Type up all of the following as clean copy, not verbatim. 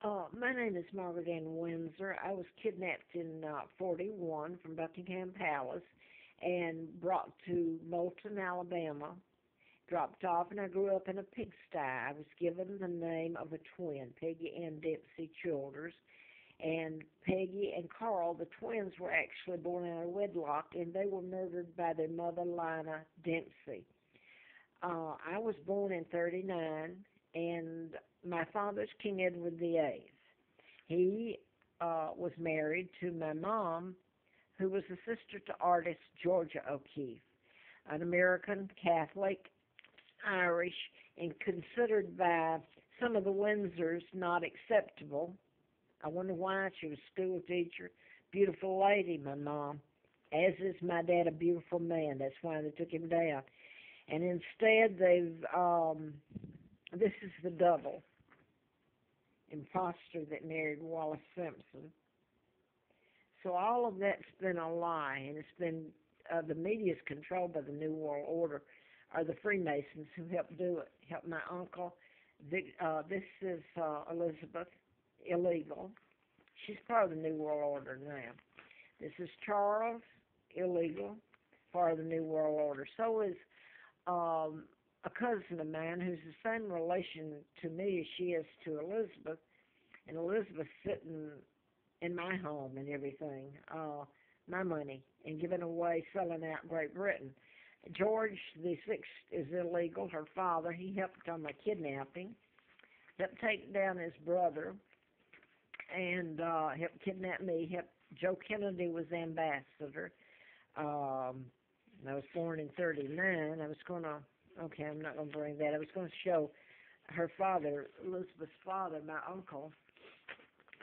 My name is Margaret Ann Windsor. I was kidnapped in 41 from Buckingham Palace and brought to Moulton, Alabama, dropped off, and I grew up in a pigsty. I was given the name of a twin, Peggy Ann Dempsey Childers, and Peggy and Carl, the twins, were actually born out of wedlock, and they were murdered by their mother, Lina Dempsey. I was born in 39, and my father's King Edward VIII. He was married to my mom, who was a sister to artist Georgia O'Keeffe, an American Catholic, Irish, and considered by some of the Windsors not acceptable. I wonder why. She was a school teacher, beautiful lady, my mom, as is my dad, a beautiful man. That's why they took him down. And instead, this is the double imposter that married Wallace Simpson. So all of that's been a lie, and it's been, the media is controlled by the New World Order, or the Freemasons who helped do it, helped my uncle. This is Elizabeth, illegal. She's part of the New World Order now. This is Charles, illegal, part of the New World Order. So is a cousin of mine who's the same relation to me as she is to Elizabeth, and Elizabeth's sitting in my home and everything, my money, and giving away, selling out Great Britain. George the Sixth is illegal. Her father, he helped on my kidnapping, helped take down his brother, and helped kidnap me. Joe Kennedy was ambassador. I was born in 39. I was going to, okay, I'm not going to bring that. I was going to show her father, Elizabeth's father, my uncle.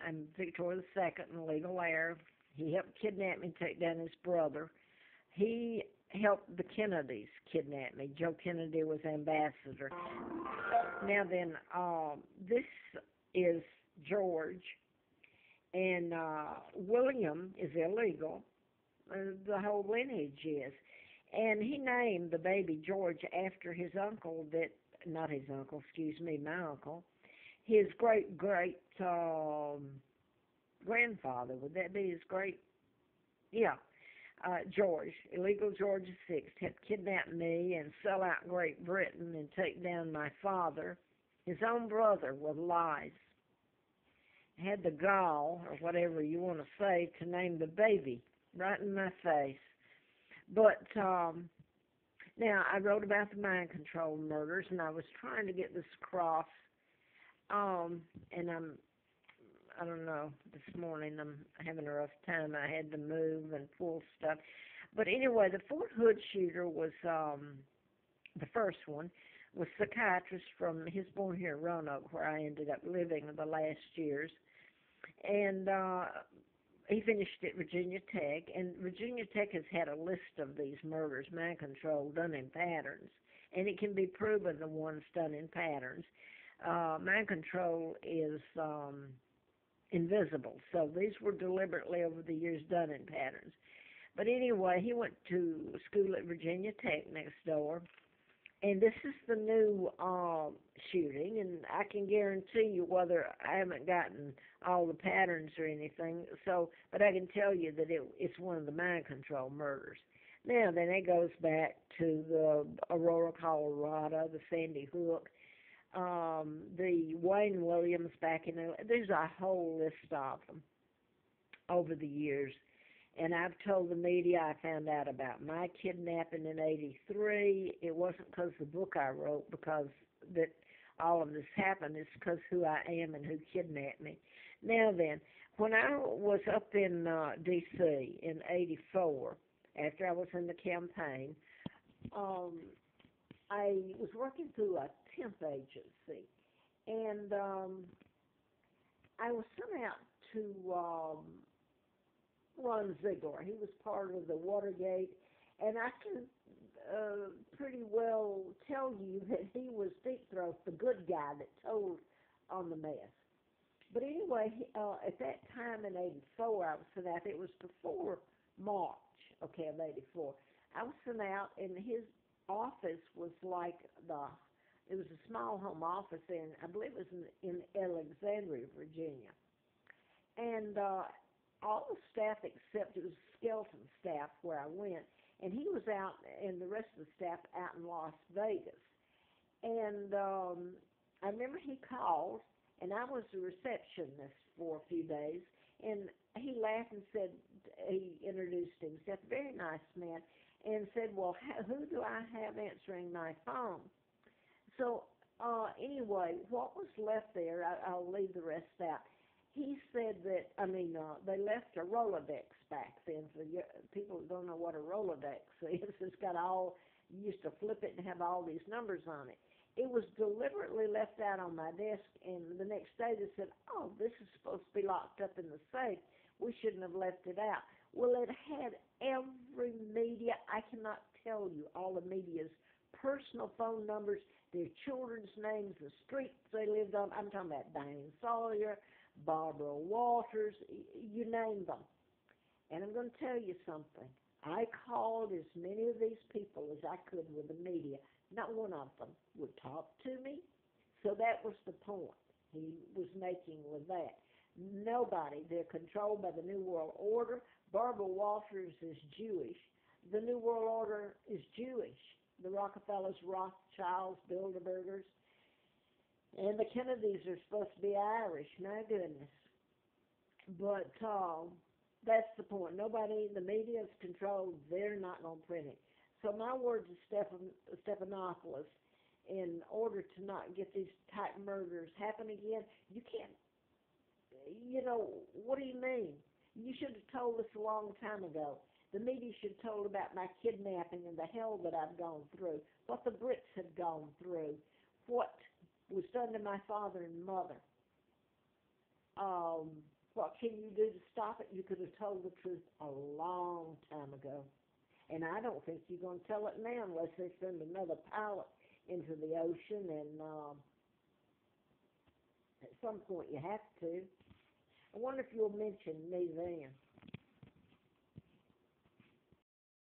I'm Victoria II, an legal heir. He helped kidnap me and take down his brother. He helped the Kennedys kidnap me. Joe Kennedy was ambassador. Now then, this is George, and William is illegal. The whole lineage is. And he named the baby George after his uncle not his uncle, excuse me, my uncle, his great-great grandfather. Would that be his great? Yeah. George, illegal George VI, had kidnapped me and sell out Great Britain and take down my father, his own brother, with lies. Had the gall, or whatever you want to say, to name the baby right in my face. But now I wrote about the mind control murders, and I was trying to get this across. And I don't know, this morning I'm having a rough time. I had to move and pull stuff. But anyway, the Fort Hood shooter was, the first one, was a psychiatrist from, he was born here in Roanoke, where I ended up living the last years. And he finished at Virginia Tech, and Virginia Tech has had a list of these murders, mind control, done in patterns. And it can be proven the ones done in patterns. Mind control is invisible. So these were deliberately over the years done in patterns. But anyway, he went to school at Virginia Tech next door. And this is the new shooting, and I can guarantee you, whether I haven't gotten all the patterns or anything, but I can tell you that it's one of the mind control murders. Now, then it goes back to the Aurora, Colorado, the Sandy Hook, the Wayne Williams back in there's a whole list of them over the years. And I've told the media I found out about my kidnapping in '83. It wasn't because of the book I wrote, because that all of this happened. It's because who I am and who kidnapped me. Now then, when I was up in D.C. in '84, after I was in the campaign, I was working through a temp agency, and I was sent out to Ron Ziegler. He was part of the Watergate, and I can pretty well tell you that he was Deep Throat, the good guy that told on the mess. But anyway, at that time in '84, I was sent out. It was before March, okay, of '84. I was sent out, and his office was like It was a small home office in, I believe it was in Alexandria, Virginia. And all the staff except it was skeleton staff where I went, and he was out, and the rest of the staff out in Las Vegas. And I remember he called, and I was the receptionist for a few days, and he laughed and said, he introduced himself, very nice man, and said, well, who do I have answering my phone? So anyway, what was left there, I'll leave the rest out. He said that, they left a Rolodex back then. For people who don't know what a Rolodex is, it's got all, you used to flip it and have all these numbers on it. It was deliberately left out on my desk, and the next day they said, oh, this is supposed to be locked up in the safe. We shouldn't have left it out. Well, it had every media. I cannot tell you all the media's personal phone numbers, their children's names, the streets they lived on. I'm talking about Diane Sawyer, Barbara Walters, you name them. And I'm going to tell you something. I called as many of these people as I could with the media. Not one of them would talk to me. So that was the point he was making with that. Nobody. They're controlled by the New World Order. Barbara Walters is Jewish. The New World Order is Jewish. The Rockefellers, Rothschilds, Bilderbergers. And the Kennedys are supposed to be Irish. My goodness. But that's the point. Nobody, the media is controlled. They're not going to print it. So my words of Stephanopoulos, in order to not get these type murders happen again, you can't, what do you mean? You should have told us a long time ago. The media should have told about my kidnapping and the hell that I've gone through, what the Brits had gone through, what was done to my father and mother. What can you do to stop it? You could have told the truth a long time ago. And I don't think you're going to tell it now unless they send another pilot into the ocean, and at some point you have to. I wonder if you'll mention me then.